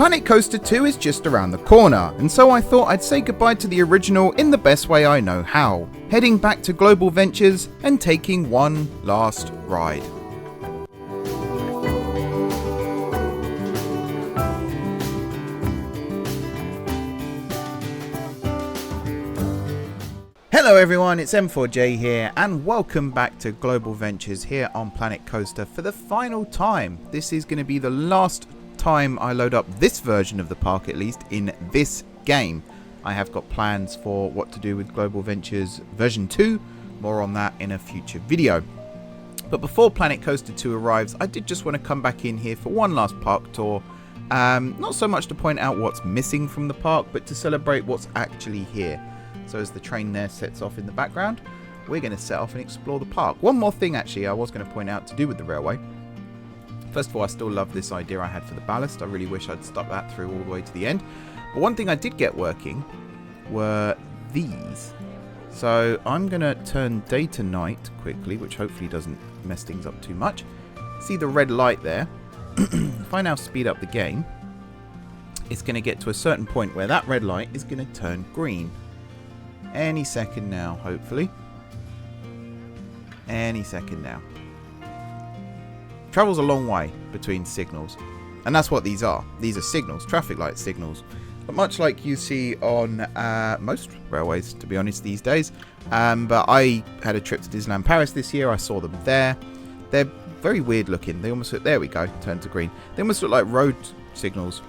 Planet Coaster 2 is just around the corner, and so I thought I'd say goodbye to the original in the best way I know how, heading back to Global Ventures and taking one last ride. Hello everyone, it's M4J here, and welcome back to Global Ventures here on Planet Coaster for the final time. This is going to be the last time I load up this version of the park, at least in this game. I have got plans for what to do with Global Ventures version 2, more on that in a future video. But before Planet Coaster 2 arrives, I did just want to come back in here for one last park tour. Not so much to point out what's missing from the park, but to celebrate what's actually here. So as the train there sets off in the background, we're going to set off and explore the park. One more thing actually I was going to point out to do with the railway. First of all, I still love this idea I had for the ballast. I really wish I'd stuck that through all the way to the end. But one thing I did get working were these. So I'm going to turn day to night quickly, which hopefully doesn't mess things up too much. See the red light there? If I now speed up the game, it's going to get to a certain point where that red light is going to turn green. Any second now, hopefully. Any second now. Travels a long way between signals. And that's what these are. These are signals, traffic light signals. But much like you see on most railways, to be honest, these days. But I had a trip to Disneyland Paris this year. I saw them there. They're very weird looking. They almost look, there we go, turned to green. They almost look like road signals.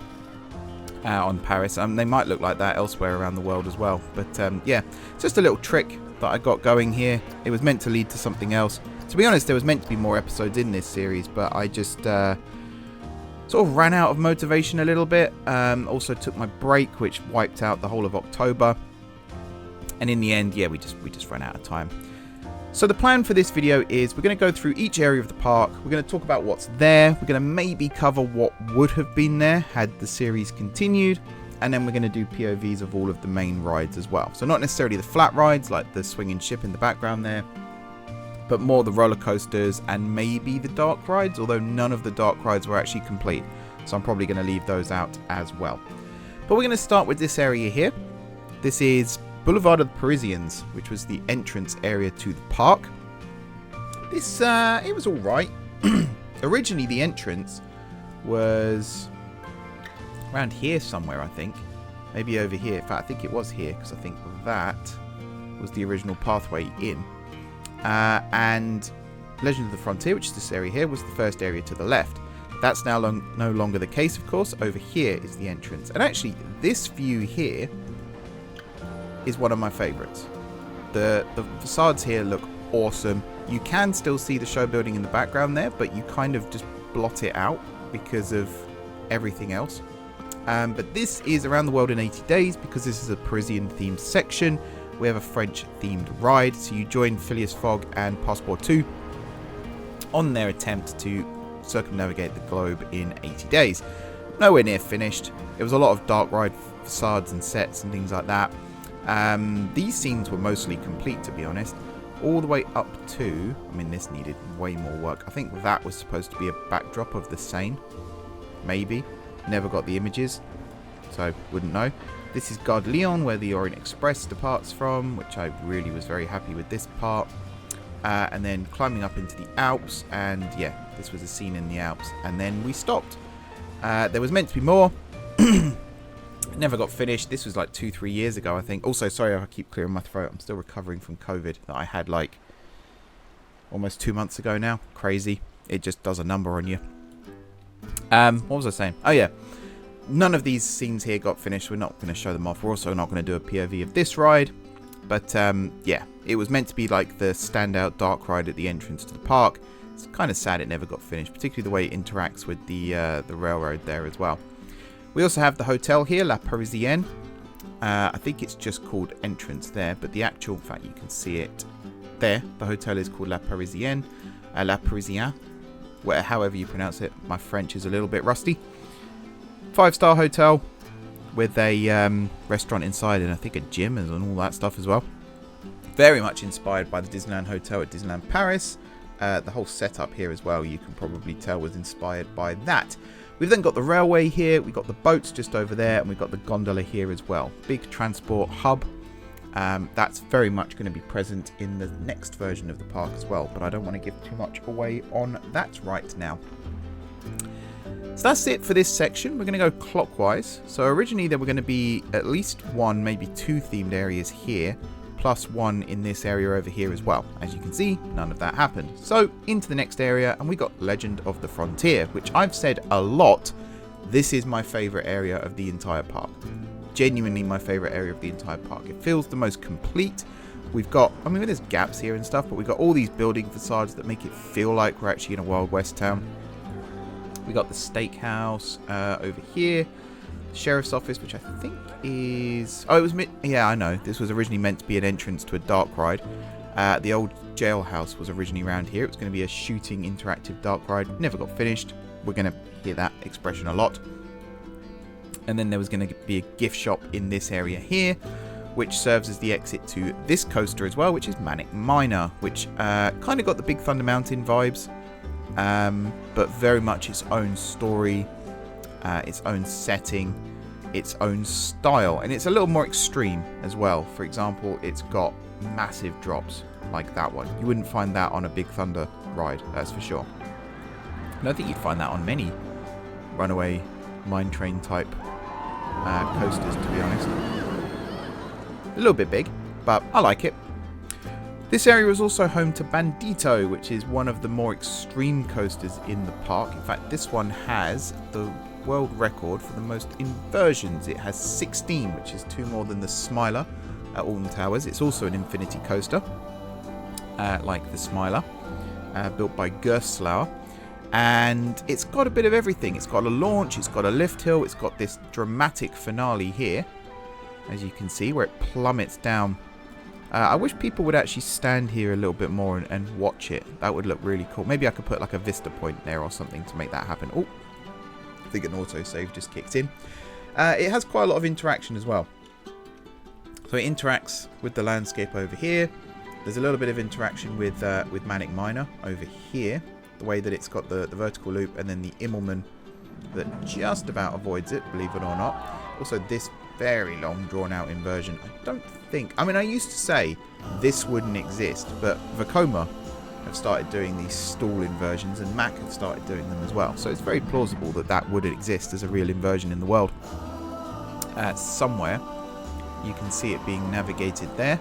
On Paris. They might look like that elsewhere around the world as well. But yeah, just a little trick that I got going here. It was meant to lead to something else. To be honest, there was meant to be more episodes in this series, but I just sort of ran out of motivation a little bit. Also took my break, which wiped out the whole of October. And in the end, yeah, we just ran out of time. So the plan for this video is we're going to go through each area of the park. We're going to talk about what's there. We're going to maybe cover what would have been there had the series continued. And then we're going to do POVs of all of the main rides as well. So not necessarily the flat rides like the swinging ship in the background there, but more the roller coasters and maybe the dark rides, although none of the dark rides were actually complete. So I'm probably going to leave those out as well. But we're going to start with this area here. This is Boulevard of the Parisians, which was the entrance area to the park. This, it was alright. Originally the entrance was around here somewhere, I think. Maybe over here. In fact, I think it was here, because I think that was the original pathway in. And Legend of the Frontier, which is this area here, was the first area to the left. That's now no longer the case, of course. Over here is the entrance. And actually, this view here is one of my favorites. The facades here look awesome. You can still see the show building in the background there, but you kind of just blot it out because of everything else. But this is Around the World in 80 Days because this is a Parisian themed section. We have a French themed ride, so you join Phileas Fogg and Passport 2 on their attempt to circumnavigate the globe in 80 days. Nowhere near finished. It was a lot of dark ride facades and sets and things like that. These scenes were mostly complete, to be honest, all the way up to, I mean, this needed way more work. I think that was supposed to be a backdrop of the Seine, maybe. Never got the images, so wouldn't know. This is Gare de Lyon, where the Orient Express departs from, which I really was very happy with this part. And then climbing up into the Alps, and yeah, this was a scene in the Alps, and then we stopped. There was meant to be more. Never got finished. This was like 2-3 years ago, I think. Also, sorry I keep clearing my throat. I'm still recovering from COVID that I had like almost 2 months ago now. Crazy. It just does a number on you. What was I saying? Oh yeah. None of these scenes here got finished. We're not going to show them off. We're also not going to do a POV of this ride. But yeah, it was meant to be like the standout dark ride at the entrance to the park. It's kind of sad it never got finished, particularly the way it interacts with the railroad there as well. We also have the hotel here, La Parisienne. I think it's just called Entrance there, but the actual, in fact, you can see it there. The hotel is called La Parisienne, La Parisienne, however you pronounce it. My French is a little bit rusty. 5-star hotel with a restaurant inside and I think a gym and all that stuff as well. Very much inspired by the Disneyland Hotel at Disneyland Paris. The whole setup here as well, you can probably tell, was inspired by that. We've then got the railway here, we've got the boats just over there, and we've got the gondola here as well. Big transport hub. That's very much going to be present in the next version of the park as well, but I don't want to give too much away on that right now. So that's it for this section. We're going to go clockwise. So originally there were going to be at least one, maybe two themed areas here, plus one in this area over here as well. As you can see, none of that happened. So into the next area, and we got Legend of the Frontier, which I've said a lot. This is my favourite area of the entire park. Genuinely my favourite area of the entire park. It feels the most complete. We've got, I mean, there's gaps here and stuff, but we've got all these building facades that make it feel like we're actually in a Wild West town. We got the steakhouse over here, the sheriff's office, which I think is... Oh, it was... Yeah, I know. This was originally meant to be an entrance to a dark ride. The old jailhouse was originally around here. It was going to be a shooting interactive dark ride. Never got finished. We're going to hear that expression a lot. And then there was going to be a gift shop in this area here, which serves as the exit to this coaster as well, which is Manic Miner, which kind of got the Big Thunder Mountain vibes. But very much its own story, its own setting, its own style, and it's a little more extreme as well. For example, it's got massive drops like that one. You wouldn't find that on a Big Thunder ride, that's for sure. I don't think you'd find that on many runaway mine train type coasters, to be honest. A little bit big, but I like it. This area is also home to Bandito, which is one of the more extreme coasters in the park. In fact, this one has the world record for the most inversions. It has 16, which is 2 more than the Smiler at Alton Towers. It's also an infinity coaster, like the Smiler, built by Gerstlauer. And it's got a bit of everything. It's got a launch, it's got a lift hill, it's got this dramatic finale here, as you can see, where it plummets down. I wish people would actually stand here a little bit more and watch it. That would look really cool. Maybe I could put like a vista point there or something to make that happen. Oh, I think an autosave just kicked in. It has quite a lot of interaction as well. So it interacts with the landscape over here. There's a little bit of interaction with Manic Miner over here. The way that it's got the vertical loop and then the Immelman that just about avoids it, believe it or not. Also this very long drawn out inversion. I don't think, I mean, I used to say this wouldn't exist, but Vekoma have started doing these stall inversions and Mac have started doing them as well. So it's very plausible that that would exist as a real inversion in the world. Somewhere you can see it being navigated there.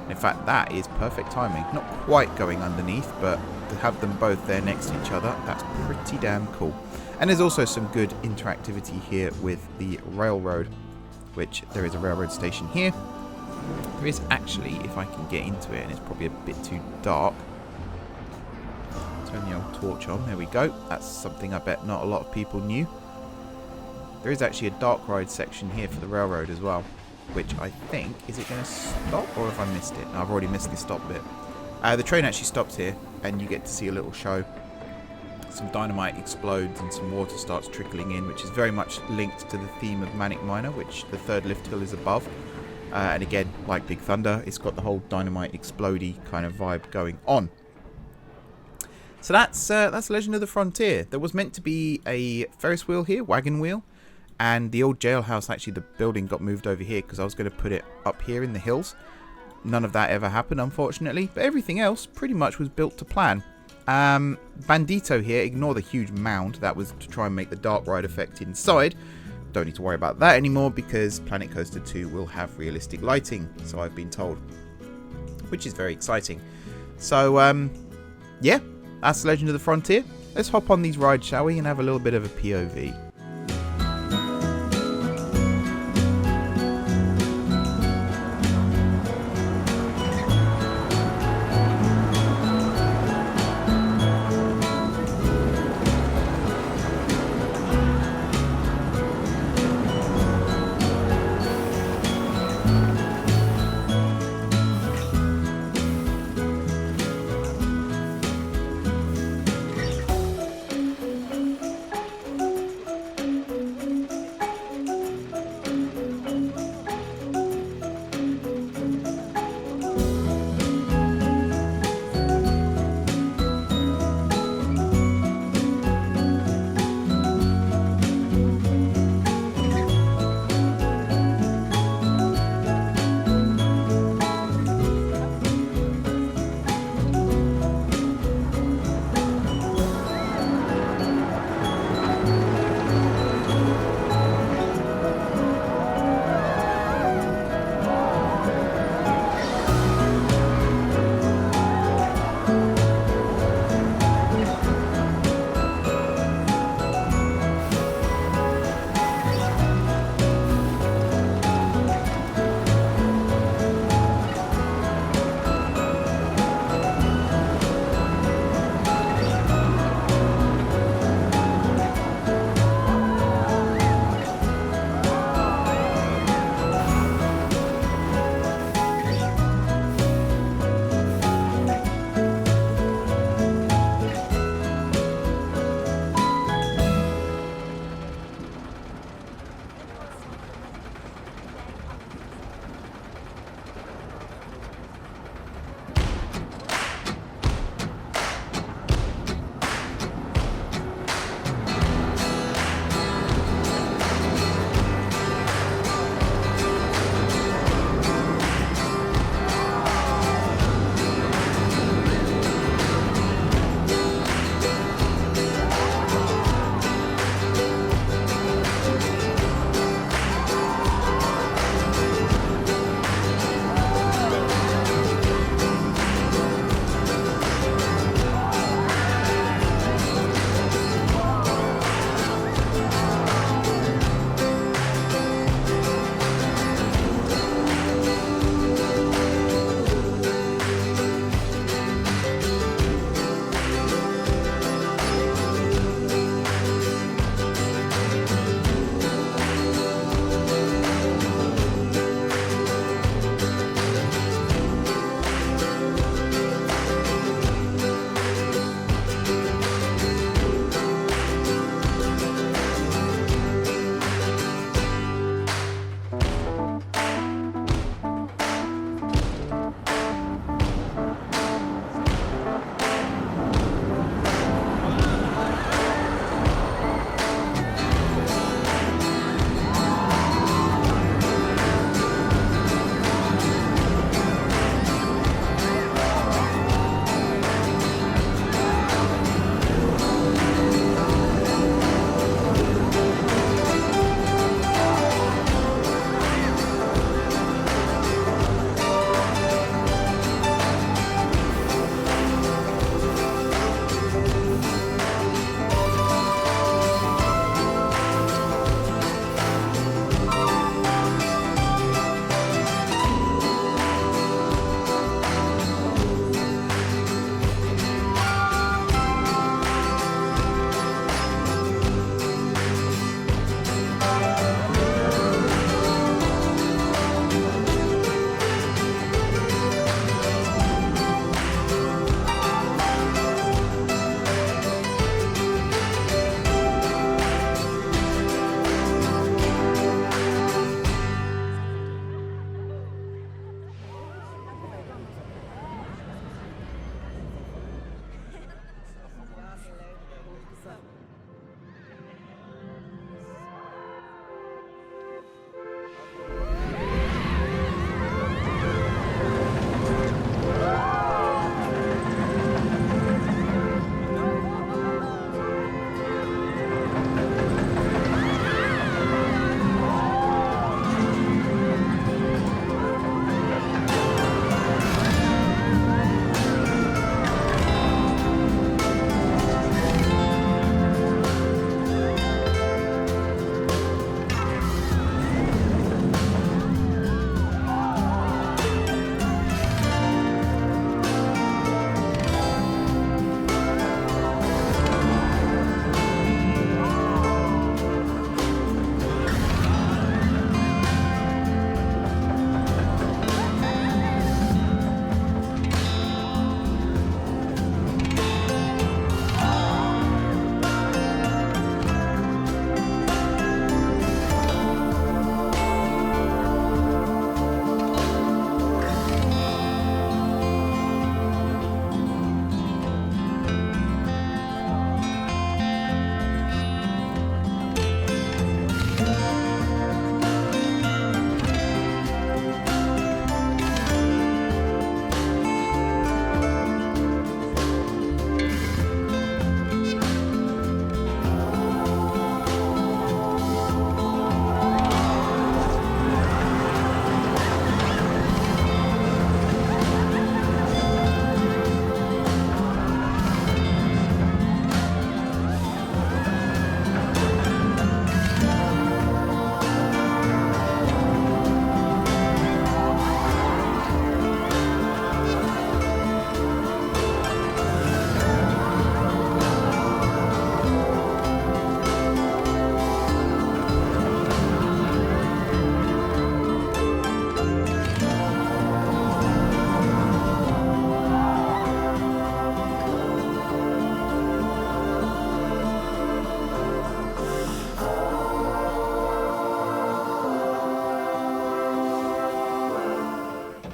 In fact, that is perfect timing. Not quite going underneath, but to have them both there next to each other, that's pretty damn cool. And there's also some good interactivity here with the railroad, which there is a railroad station here. There is actually, if I can get into it, and it's probably a bit too dark. Turn the old torch on, there we go. That's something I bet not a lot of people knew. There is actually a dark ride section here for the railroad as well, which I think, is it going to stop or have I missed it? No, I've already missed the stop bit. The train actually stops here and you get to see a little show. Some dynamite explodes and some water starts trickling in, which is very much linked to the theme of Manic Miner, which the third lift hill is above. And again, like Big Thunder, it's got the whole dynamite explodey kind of vibe going on. So that's Legend of the Frontier. There was meant to be a Ferris wheel here, wagon wheel. And the old jailhouse, actually the building got moved over here because I was going to put it up here in the hills. None of that ever happened, unfortunately. But everything else pretty much was built to plan. Bandito here, ignore the huge mound. That was to try and make the dark ride effect inside. Don't need to worry about that anymore because Planet Coaster 2 will have realistic lighting, so I've been told. Which is very exciting. So, yeah, that's Legend of the Frontier. Let's hop on these rides, shall we, and have a little bit of a POV.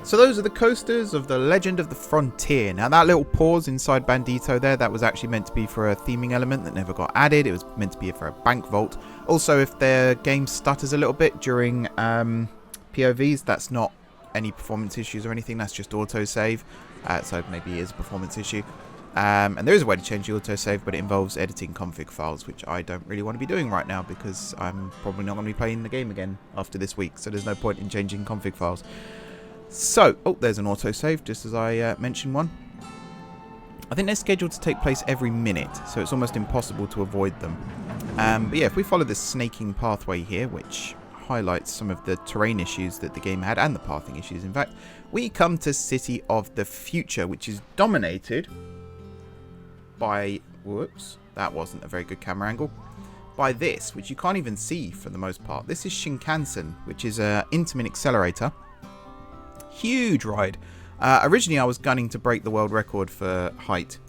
So those are the coasters of the Legend of the Frontier. Now that little pause inside Bandito there, that was actually meant to be for a theming element that never got added. It was meant to be for a bank vault. Also, if their game stutters a little bit during POVs, that's not any performance issues or anything, that's just autosave. So maybe it is a performance issue. And there is a way to change the autosave, but it involves editing config files, which I don't really want to be doing right now because I'm probably not going to be playing the game again after this week. So there's no point in changing config files. So, oh, there's an autosave, just as I mentioned one. I think they're scheduled to take place every minute, so it's almost impossible to avoid them. But yeah, if we follow this snaking pathway here, which highlights some of the terrain issues that the game had, and the pathing issues, in fact, we come to City of the Future, which is dominated by... Whoops, that wasn't a very good camera angle. By this, which you can't even see for the most part. This is Shinkansen, which is an Intamin accelerator. Huge ride. Originally I was gunning to break the world record for height.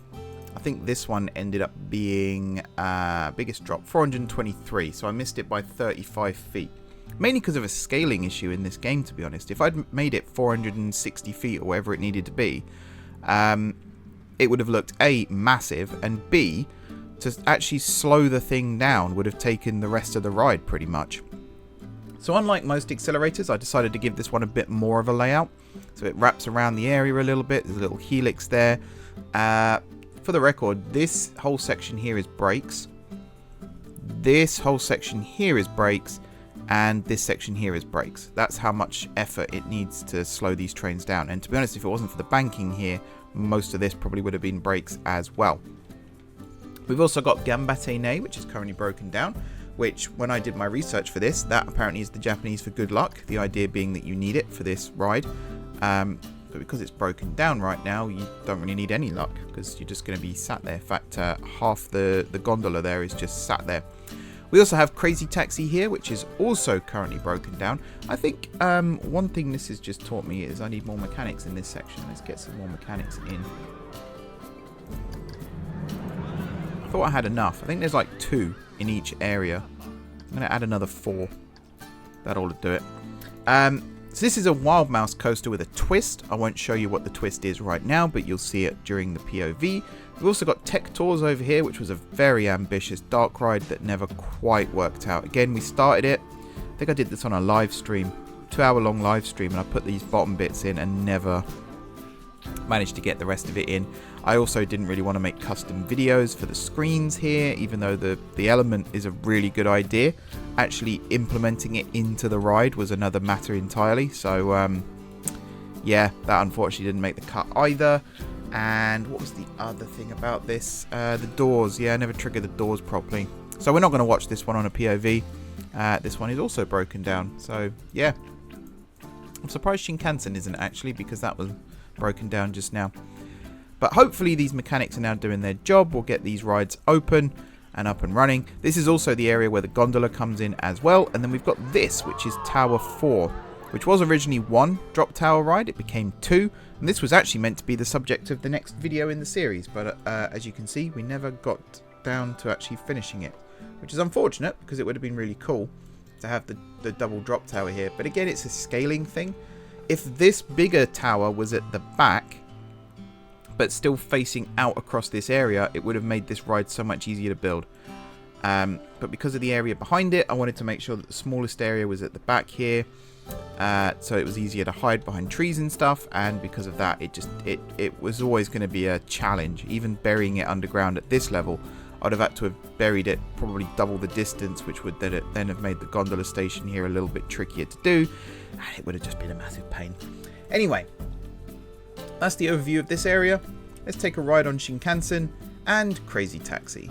I think this one ended up being biggest drop, 423, so I missed it by 35 feet. Mainly because of a scaling issue in this game, to be honest. If I'd made it 460 feet or wherever it needed to be, it would have looked A, massive, and B, to actually slow the thing down would have taken the rest of the ride pretty much. So unlike most accelerators, I decided to give this one a bit more of a layout. So it wraps around the area a little bit. There's a little helix there. For the record, this whole section here is brakes. This whole section here is brakes. And this section here is brakes. That's how much effort it needs to slow these trains down. And to be honest, if it wasn't for the banking here, most of this probably would have been brakes as well. We've also got Gambatene, which is currently broken down. Which, when I did my research for this, that apparently is the Japanese for good luck. The idea being that you need it for this ride. But because it's broken down right now, you don't really need any luck. Because you're just going to be sat there. In fact, half the gondola there is just sat there. We also have Craz-ee Tax-ee here, which is also currently broken down. I think one thing this has just taught me is I need more mechanics in this section. Let's get some more mechanics in. I thought I had enough. I think there's like 2 in each area. I'm going to add another 4. That'll do it. So this is a Wild Mouse coaster with a twist. I won't show you what the twist is right now, but you'll see it during the POV. We've also got Tech Tours over here, which was a very ambitious dark ride that never quite worked out. Again, we started it. I think I did this on a live stream, 2-hour-long live stream, and I put these bottom bits in and never managed to get the rest of it in. I also didn't really want to make custom videos for the screens here, even though the element is a really good idea. Actually implementing it into the ride was another matter entirely. So yeah, that unfortunately didn't make the cut either. And what was the other thing about this? The doors. Yeah, I never triggered the doors properly. So we're not going to watch this one on a POV. This one is also broken down. So yeah, I'm surprised Shinkansen isn't actually, because that was broken down just now. But hopefully these mechanics are now doing their job. We'll get these rides open and up and running. This is also the area where the gondola comes in as well. And then we've got this, which is Tower 4, which was originally 1 drop tower ride. It became 2. And this was actually meant to be the subject of the next video in the series. But as you can see, we never got down to actually finishing it, which is unfortunate because it would have been really cool to have the double drop tower here. But again, it's a scaling thing. If this bigger tower was at the back, but still facing out across this area, it would have made this ride so much easier to build. But because of the area behind it, I wanted to make sure that the smallest area was at the back here, so it was easier to hide behind trees and stuff. And because of that, it was always going to be a challenge. Even burying it underground at this level, I'd have had to have buried it probably double the distance, which would then have made the gondola station here a little bit trickier to do. And it would have just been a massive pain. Anyway, that's the overview of this area. Let's take a ride on Shinkansen and Craz-ee Tax-ee.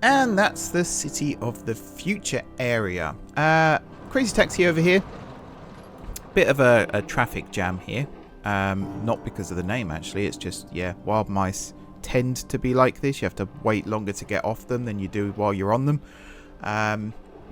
And that's the City of the Future area. Craz-ee Tax-ee over here. Bit of a traffic jam here. Not because of the name, actually. It's just, yeah, wild mice tend to be like this. You have to wait longer to get off them than you do while you're on them.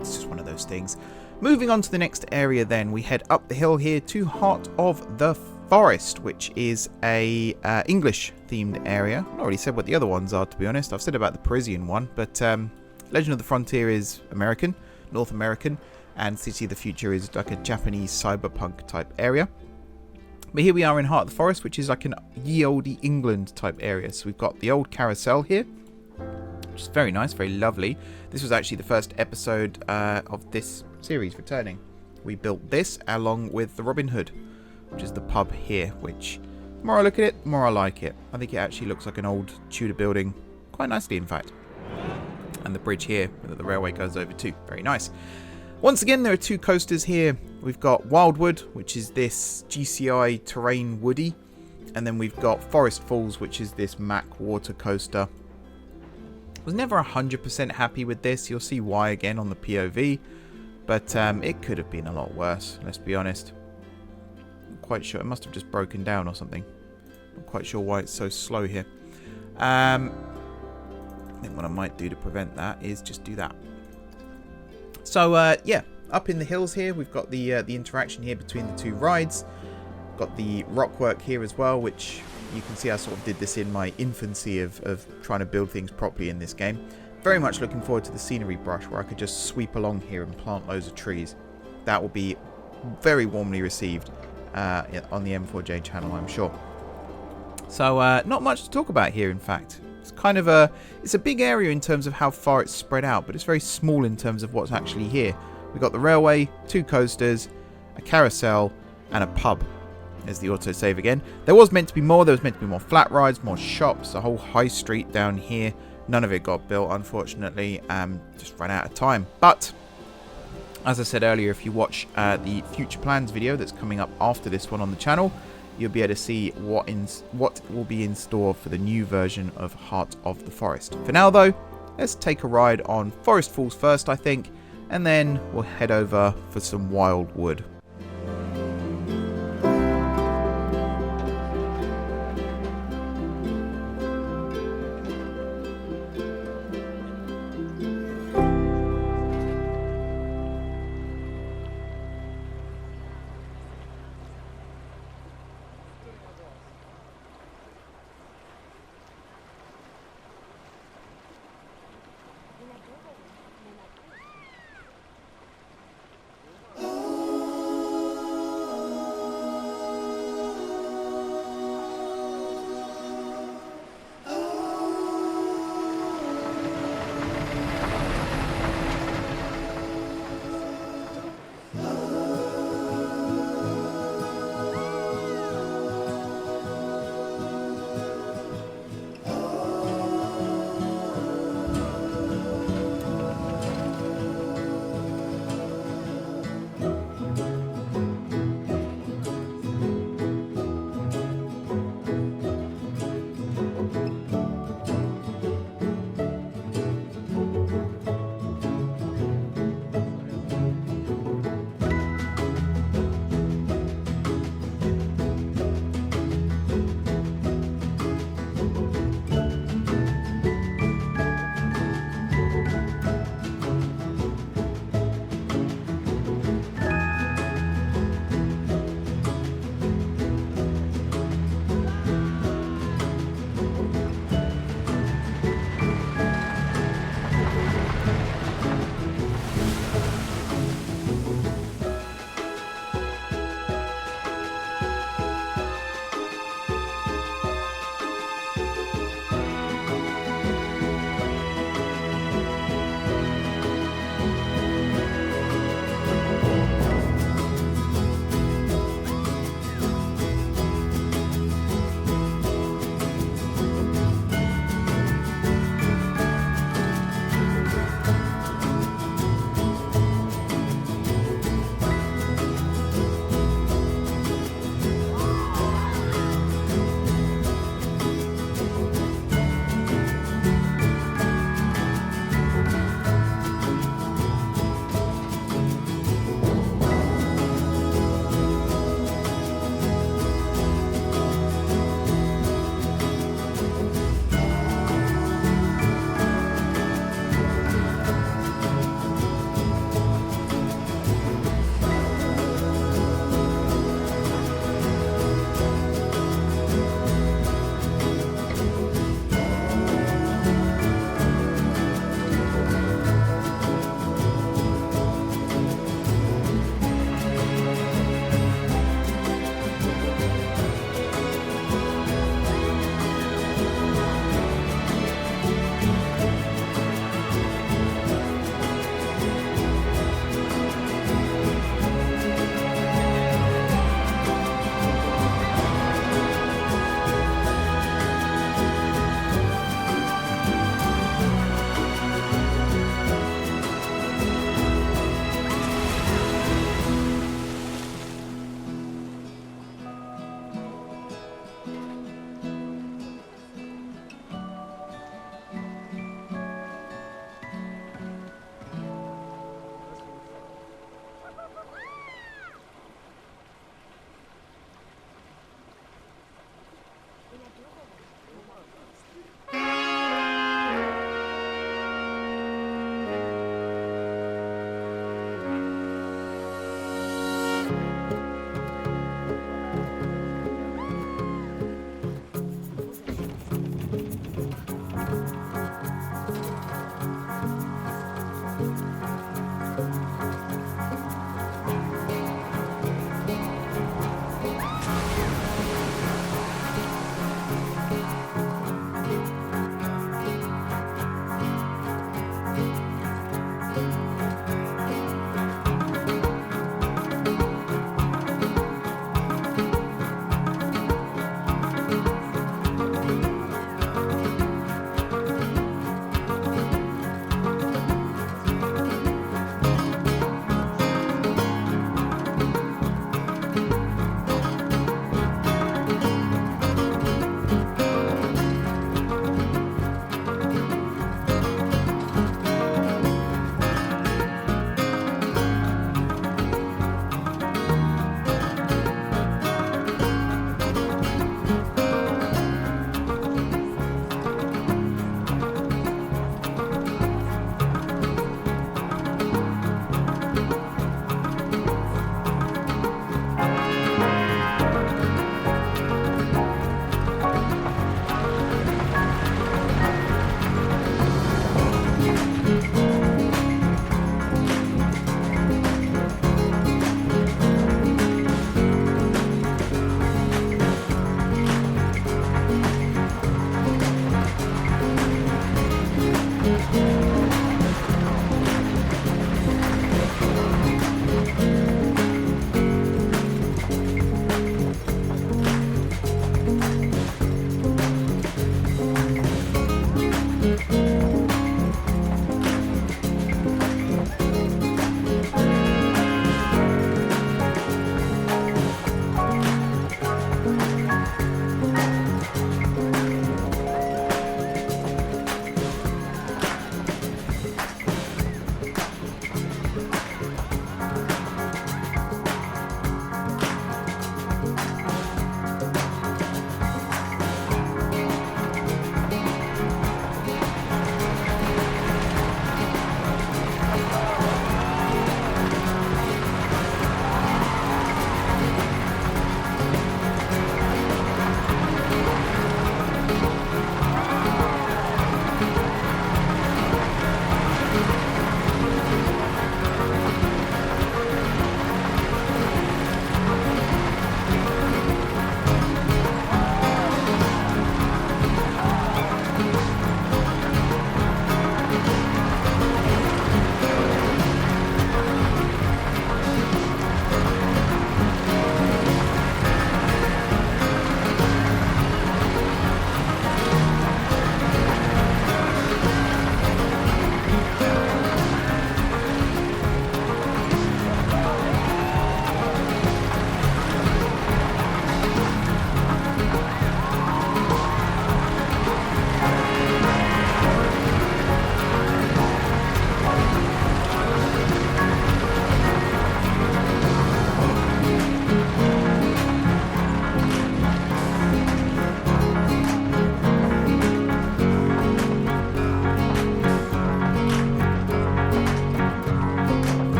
It's just one of those things. Moving on to the next area then, we head up the hill here to Heart of the Forest, which is a English themed area. I've not really said what the other ones are, to be honest. I've said about the Parisian one, but Legend of the Frontier is American, North American, and City of the Future is like a Japanese cyberpunk type area. But here we are in Heart of the Forest, which is like an ye olde England type area. So we've got the old carousel here, which is very nice, very lovely. This was actually the first episode of this series returning. We built this along with the Robin Hood, which is the pub here, which the more I look at it, the more I like it. I think it actually looks like an old Tudor building, quite nicely in fact. And the bridge here that the railway goes over to, very nice. Once again, there are two coasters here. We've got Wildwood, which is this GCI terrain woody, and then we've got Forest Falls, which is this Mack water coaster. Was never 100% happy with this. You'll see why again on the POV, but it could have been a lot worse, let's be honest. I'm quite sure it must have just broken down or something. I'm quite sure why it's so slow here. I think what I might do to prevent that is just do that. So yeah, up in the hills here, we've got the interaction here between the two rides. Got the rock work here as well, which you can see I sort of did this in my infancy of trying to build things properly in this game. Very much looking forward to the scenery brush, where I could just sweep along here and plant loads of trees. That will be very warmly received on the M4J channel, I'm sure. So not much to talk about here, in fact. It's kind of it's a big area in terms of how far it's spread out, but it's very small in terms of what's actually here. We've got the railway, two coasters, a carousel, and a pub. There's the autosave again. There was meant to be more. There was meant to be more flat rides, more shops, a whole high street down here. None of it got built, unfortunately. Just ran out of time. But as I said earlier, if you watch the future plans video that's coming up after this one on the channel, you'll be able to see what will be in store for the new version of Heart of the Forest. For now, though, let's take a ride on Forest Falls first, I think, and then we'll head over for some Wildwood.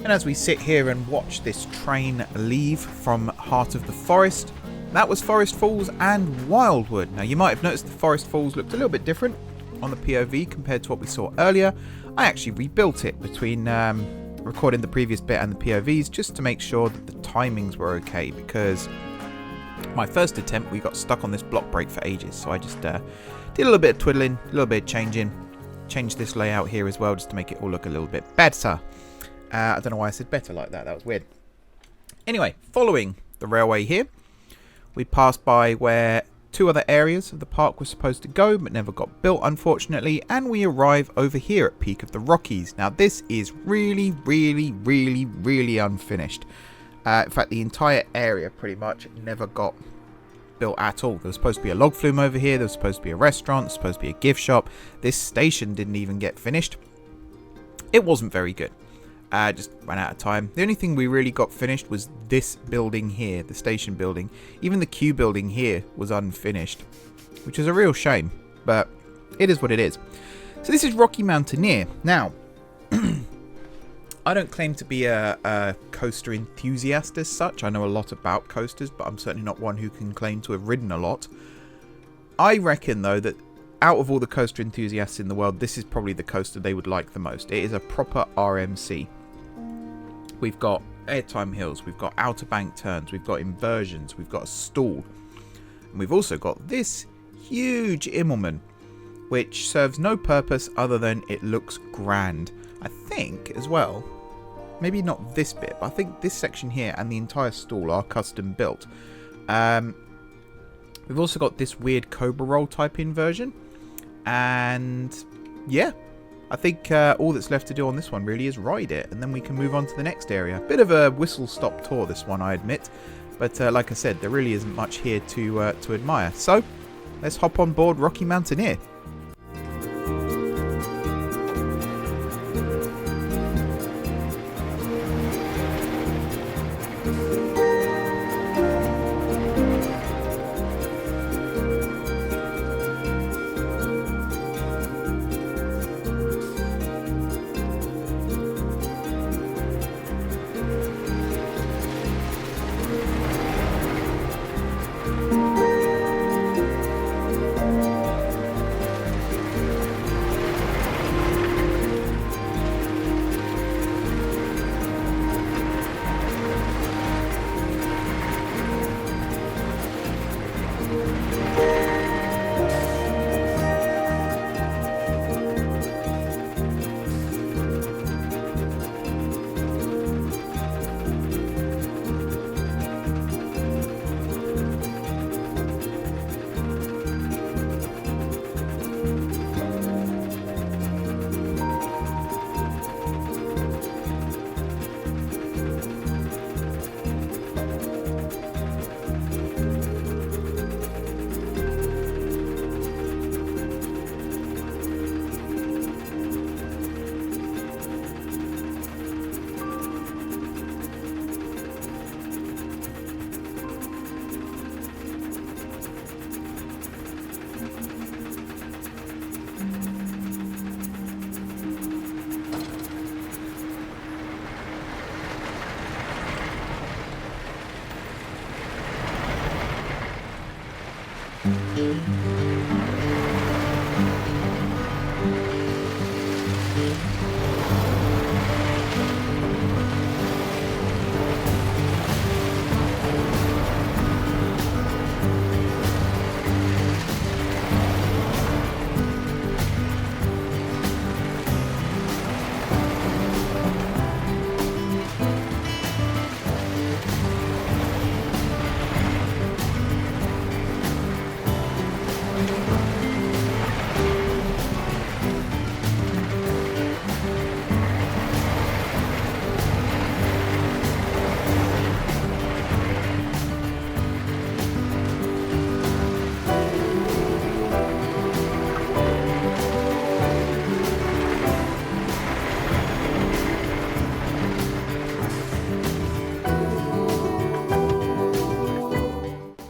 And as we sit here and watch this train leave from Heart of the Forest, that was Forest Falls and Wildwood. Now you might have noticed the Forest Falls looked a little bit different on the POV compared to what we saw earlier. I actually rebuilt it between recording the previous bit and the POVs just to make sure that the timings were okay, because my first attempt we got stuck on this block break for ages, so I just did a little bit of twiddling, a little bit of changing, changed this layout here as well just to make it all look a little bit better. I don't know why I said better like that, that was weird. Anyway, following the railway here, we passed by where two other areas of the park were supposed to go but never got built, unfortunately, and we arrive over here at Peak of the Rockies. Now this is really unfinished. In fact, the entire area pretty much never got built at all. There was supposed to be a log flume over here, there was supposed to be a restaurant, there was supposed to be a gift shop. This station didn't even get finished. It wasn't very good. Just ran out of time. The only thing we really got finished was this building here, the station building. Even the queue building here was unfinished, which is a real shame, but it is what it is. So this is Rocky Mountaineer. Now, I don't claim to be a coaster enthusiast as such. I know a lot about coasters, but I'm certainly not one who can claim to have ridden a lot. I reckon, though, that out of all the coaster enthusiasts in the world, this is probably the coaster they would like the most. It is a proper RMC. We've got airtime hills, we've got outer bank turns, we've got inversions, we've got a stall. And we've also got this huge Immelman, which serves no purpose other than it looks grand. I think, as well, maybe not this bit, but I think this section here and the entire stall are custom built. We've also got this weird Cobra Roll type inversion. And yeah, I think all that's left to do on this one really is ride it, and then we can move on to the next area. Bit of a whistle-stop tour, this one, I admit. But like I said, there really isn't much here to admire. So, let's hop on board Rocky Mountaineer.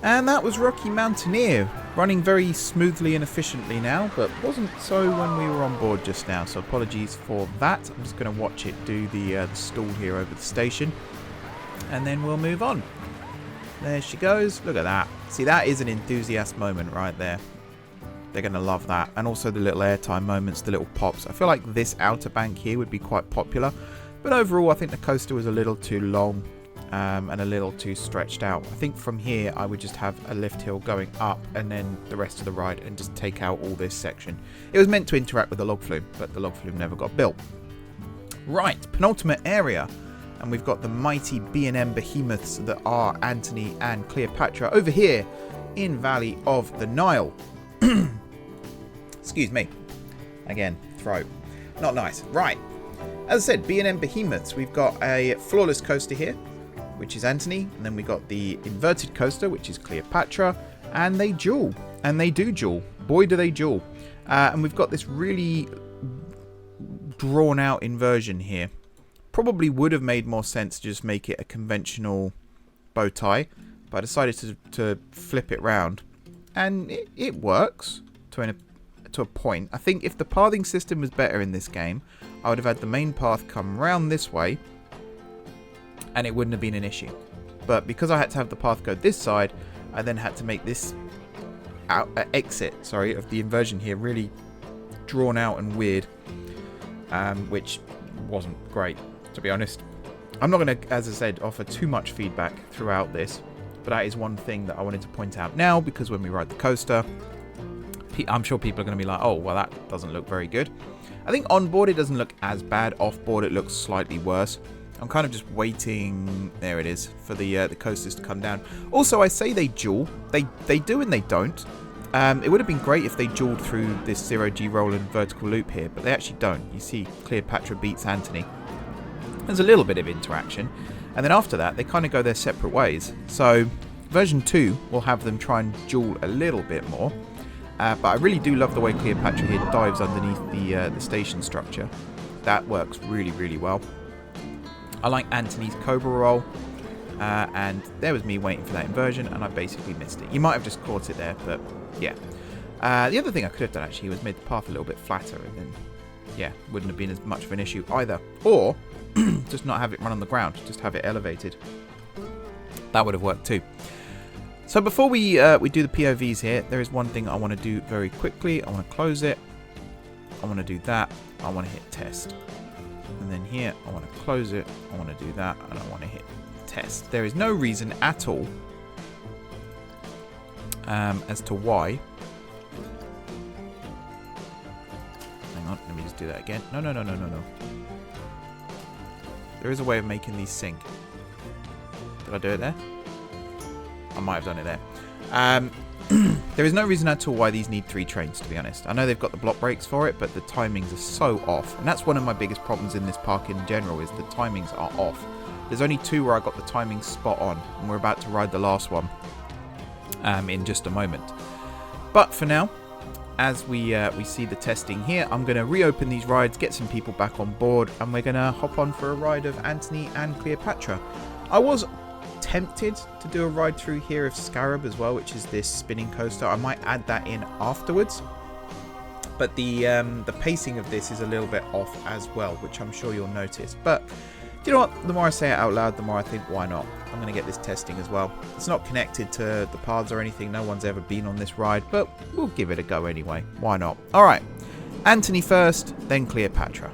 And that was Rocky Mountaineer. Running very smoothly and efficiently now, but wasn't so when we were on board just now, so apologies for that. I'm just going to watch it do the stall here over the station, and then we'll move on. There she goes. Look at that. See, that is an enthusiast moment right there. They're going to love that. And also the little airtime moments, the little pops. I feel like this outer bank here would be quite popular, but overall I think the coaster was a little too long. And a little too stretched out. I think from here I would just have a lift hill going up and then the rest of the ride and just take out all this section. It was meant to interact with the log flume, but the log flume never got built. Right, penultimate area, and we've got the mighty B&M behemoths that are Antony and Cleopatra over here in Valley of the Nile. Excuse me. Again, throat. Not nice. Right. As I said, B&M behemoths. We've got a flawless coaster here, which is Antony, and then we got the inverted coaster, which is Cleopatra, and they duel, and they do duel. Boy, do they duel. And we've got this really drawn out inversion here. Probably would have made more sense to just make it a conventional bow tie, but I decided to flip it round, and it works to a point. I think if the pathing system was better in this game, I would have had the main path come round this way, and it wouldn't have been an issue. But because I had to have the path go this side, I then had to make this exit of the inversion here really drawn out and weird, which wasn't great, to be honest. I'm not going to, as I said, offer too much feedback throughout this, but that is one thing that I wanted to point out now, because when we ride the coaster, I'm sure people are going to be like, oh, well, that doesn't look very good. I think on board it doesn't look as bad. Off board it looks slightly worse. I'm kind of just waiting, there it is, for the coasters to come down. Also, I say they duel. They do and they don't. It would have been great if they dueled through this 0G roll and vertical loop here, but they actually don't. You see Cleopatra beats Antony. There's a little bit of interaction, and then after that, they kind of go their separate ways. So, version 2 will have them try and duel a little bit more. But I really do love the way Cleopatra here dives underneath the station structure. That works really, really well. I like Antony's Cobra roll, and there was me waiting for that inversion, and I basically missed it. You might have just caught it there, but yeah. The other thing I could have done actually was made the path a little bit flatter, and then, yeah, wouldn't have been as much of an issue either. Or just not have it run on the ground, just have it elevated. That would have worked too. So before we do the POVs here, there is one thing I want to do very quickly. I want to close it. I want to do that. I want to hit test. And then here, I want to close it. I want to do that. And I want to hit test. There is no reason at all as to why. Hang on. Let me just do that again. No. There is a way of making these sync. Did I do it there? I might have done it there. There is no reason at all why these need 3 trains, to be honest. I know they've got the block brakes for it, but the timings are so off. And that's one of my biggest problems in this park in general, is the timings are off. There's only 2 where I got the timing spot on, and we're about to ride the last one in just a moment. But for now, as we see the testing here, I'm going to reopen these rides, get some people back on board, and we're going to hop on for a ride of Antony and Cleopatra. I was tempted to do a ride through here of Scarab as well, which is this spinning coaster. I might add that in afterwards, but the pacing of this is a little bit off as well, which I'm sure you'll notice. But you know what, the more I say it out loud, the more I think, why not? I'm going to get this testing as well. It's not connected to the paths or anything, no one's ever been on this ride, but we'll give it a go anyway. Why not? Alright, Antony first, then Cleopatra.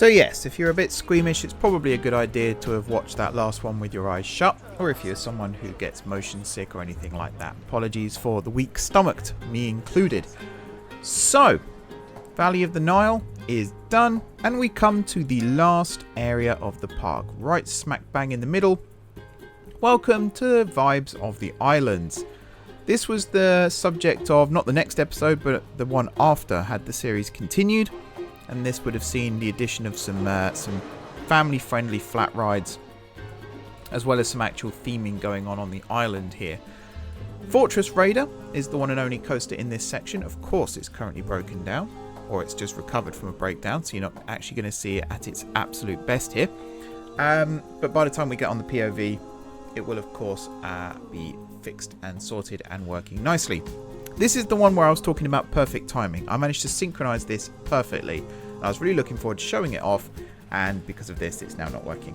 So yes, if you're a bit squeamish, it's probably a good idea to have watched that last one with your eyes shut, or if you're someone who gets motion sick or anything like that. Apologies for the weak-stomached, me included. So, Valley of the Nile is done, and we come to the last area of the park, right smack bang in the middle. Welcome to Vibes of the Islands. This was the subject of not the next episode, but the one after, had the series continued. And this would have seen the addition of some family-friendly flat rides, as well as some actual theming going on the island here. Fortress Raider is the one and only coaster in this section. Of course, it's currently broken down, or it's just recovered from a breakdown, so you're not actually going to see it at its absolute best here. But by the time we get on the POV, it will, of course, be fixed and sorted and working nicely. This is the one where I was talking about perfect timing. I managed to synchronize this perfectly. I was really looking forward to showing it off, and because of this, it's now not working.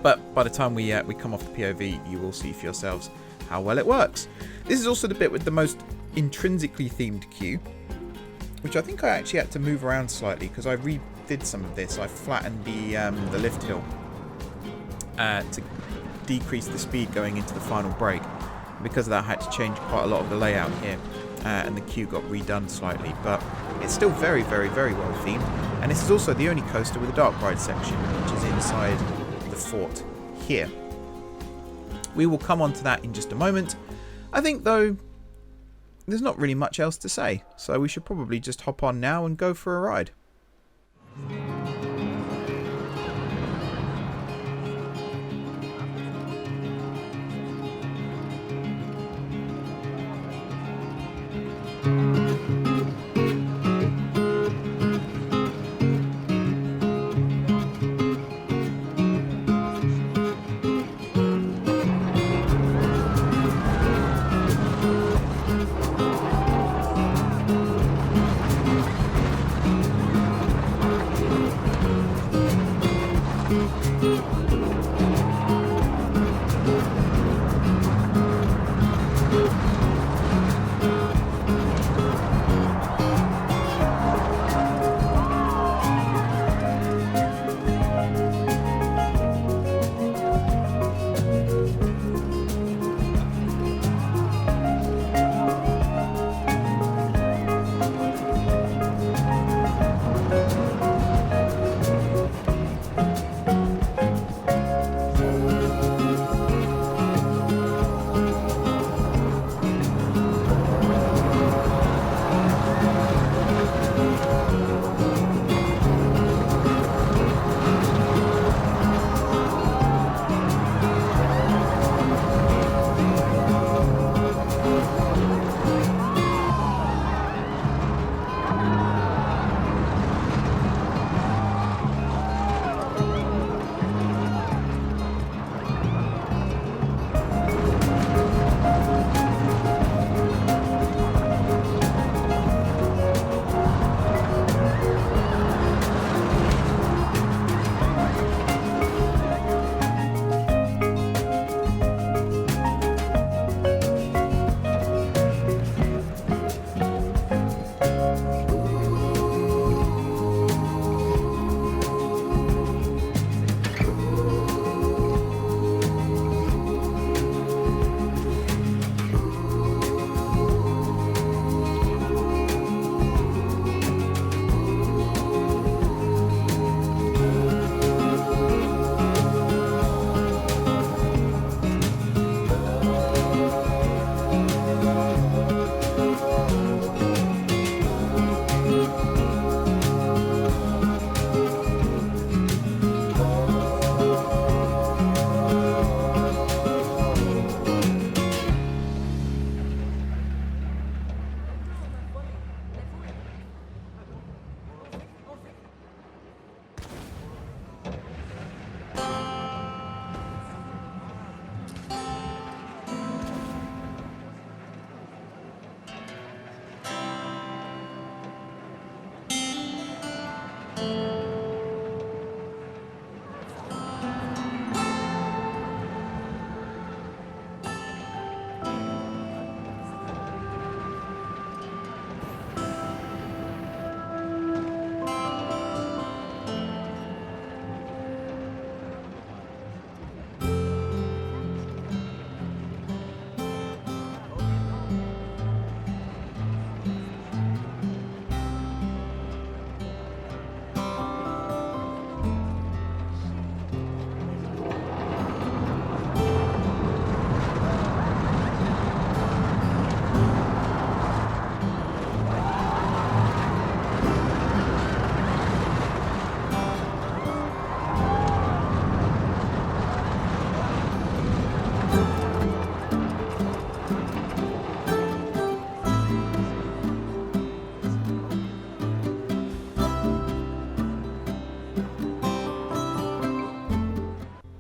But by the time we come off the POV, you will see for yourselves how well it works. This is also the bit with the most intrinsically themed queue, which I think I actually had to move around slightly because I redid some of this. I flattened the lift hill to decrease the speed going into the final break. Because of that, I had to change quite a lot of the layout here, and the queue got redone slightly, but it's still very, very, very well themed. And this is also the only coaster with a dark ride section, which is inside the fort here. We will come on to that in just a moment. I think, though, there's not really much else to say, so we should probably just hop on now and go for a ride.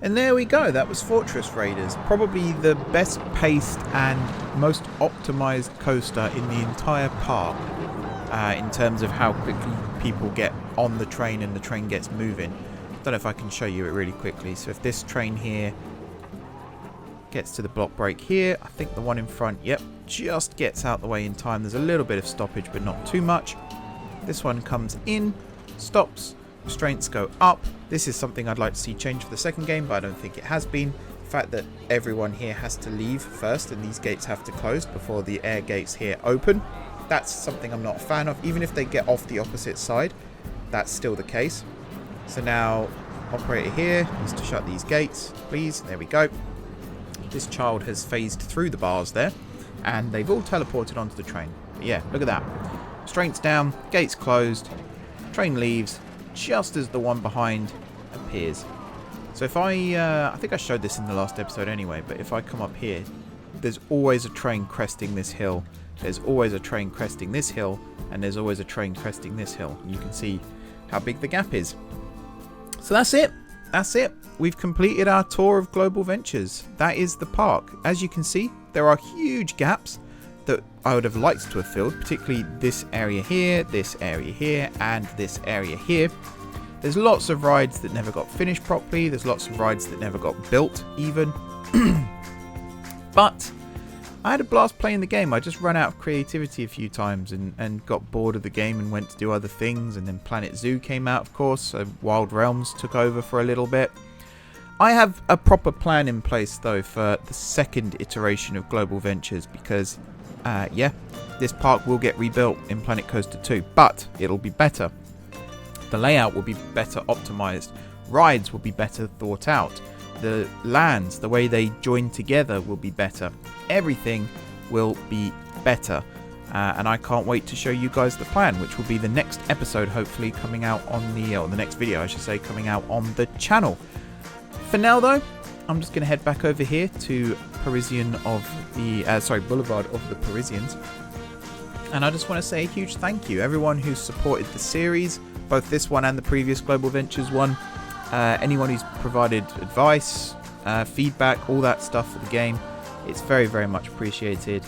And there we go, that was Fortress Raiders. Probably the best paced and most optimized coaster in the entire park. In terms of how quickly people get on the train and the train gets moving. Don't know if I can show you it really quickly. So if this train here gets to the block break here, I think the one in front, yep, just gets out the way in time. There's a little bit of stoppage, but not too much. This one comes in, stops, restraints go up. This is something I'd like to see change for the second game, but I don't think it has been. The fact that everyone here has to leave first and these gates have to close before the air gates here open. That's something I'm not a fan of. Even if they get off the opposite side, that's still the case. So now, operator here needs to shut these gates, please. There we go. This child has phased through the bars there, and they've all teleported onto the train. But yeah, look at that. Restraints down, gates closed, train leaves just as the one behind appears. So if I think I showed this in the last episode anyway, but if I come up here, there's always a train cresting this hill. There's always a train cresting this hill, and there's always a train cresting this hill. And you can see how big the gap is. So that's it. That's it. We've completed our tour of Global Ventures. That is the park. As you can see, there are huge gaps that I would have liked to have filled, particularly this area here, and this area here. There's lots of rides that never got finished properly. There's lots of rides that never got built even. But I had a blast playing the game. I just ran out of creativity a few times and got bored of the game and went to do other things. And then Planet Zoo came out, of course. So Wild Realms took over for a little bit. I have a proper plan in place, though, for the second iteration of Global Ventures. Because, yeah, this park will get rebuilt in Planet Coaster 2. But it'll be better. The layout will be better optimized. Rides will be better thought out. The lands, the way they join together will be better. Everything will be better. And I can't wait to show you guys the plan, which will be the next episode, hopefully coming out on the next video, I should say, coming out on the channel. For now, though, I'm just going to head back over here to Boulevard of the Parisians. And I just want to say a huge thank you. Everyone who's supported the series, both this one and the previous Global Ventures one. Anyone who's provided advice, feedback, all that stuff for the game. It's very, very much appreciated.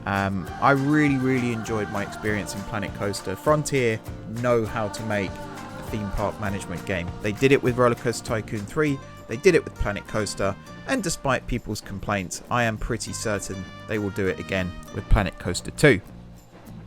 I really, really enjoyed my experience in Planet Coaster. Frontier know how to make a theme park management game. They did it with Rollercoaster Tycoon 3. They did it with Planet Coaster. And despite people's complaints, I am pretty certain they will do it again with Planet Coaster 2.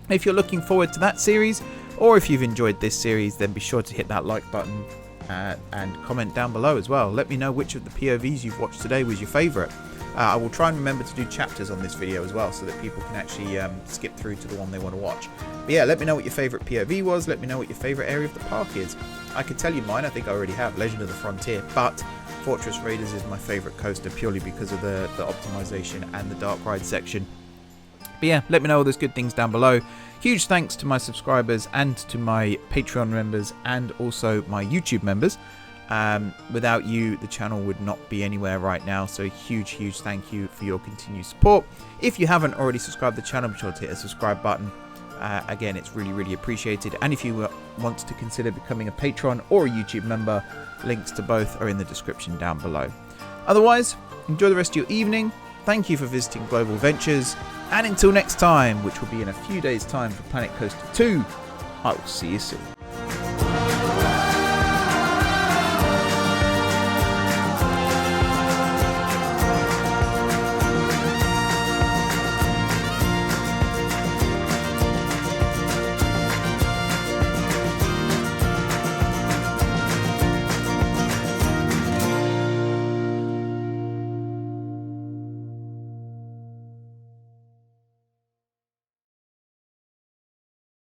If you're looking forward to that series, or if you've enjoyed this series, then be sure to hit that like button and comment down below as well. Let me know which of the POVs you've watched today was your favourite. I will try and remember to do chapters on this video as well, so that people can actually skip through to the one they want to watch. But yeah, let me know what your favourite POV was. Let me know what your favourite area of the park is. I could tell you mine. I think I already have, Legend of the Frontier, but Fortress Raiders is my favourite coaster purely because of the optimization and the dark ride section. But yeah, let me know all those good things down below. Huge thanks to my subscribers and to my Patreon members and also my YouTube members. Without you, the channel would not be anywhere right now. So huge thank you for your continued support. If you haven't already subscribed to the channel, be sure to hit the subscribe button. Again, it's really appreciated. And if you want to consider becoming a patron or a YouTube member, links to both are in the description down below. Otherwise, enjoy the rest of your evening. Thank you for visiting Global Ventures. And until next time, which will be in a few days' time for Planet Coaster 2, I will see you soon.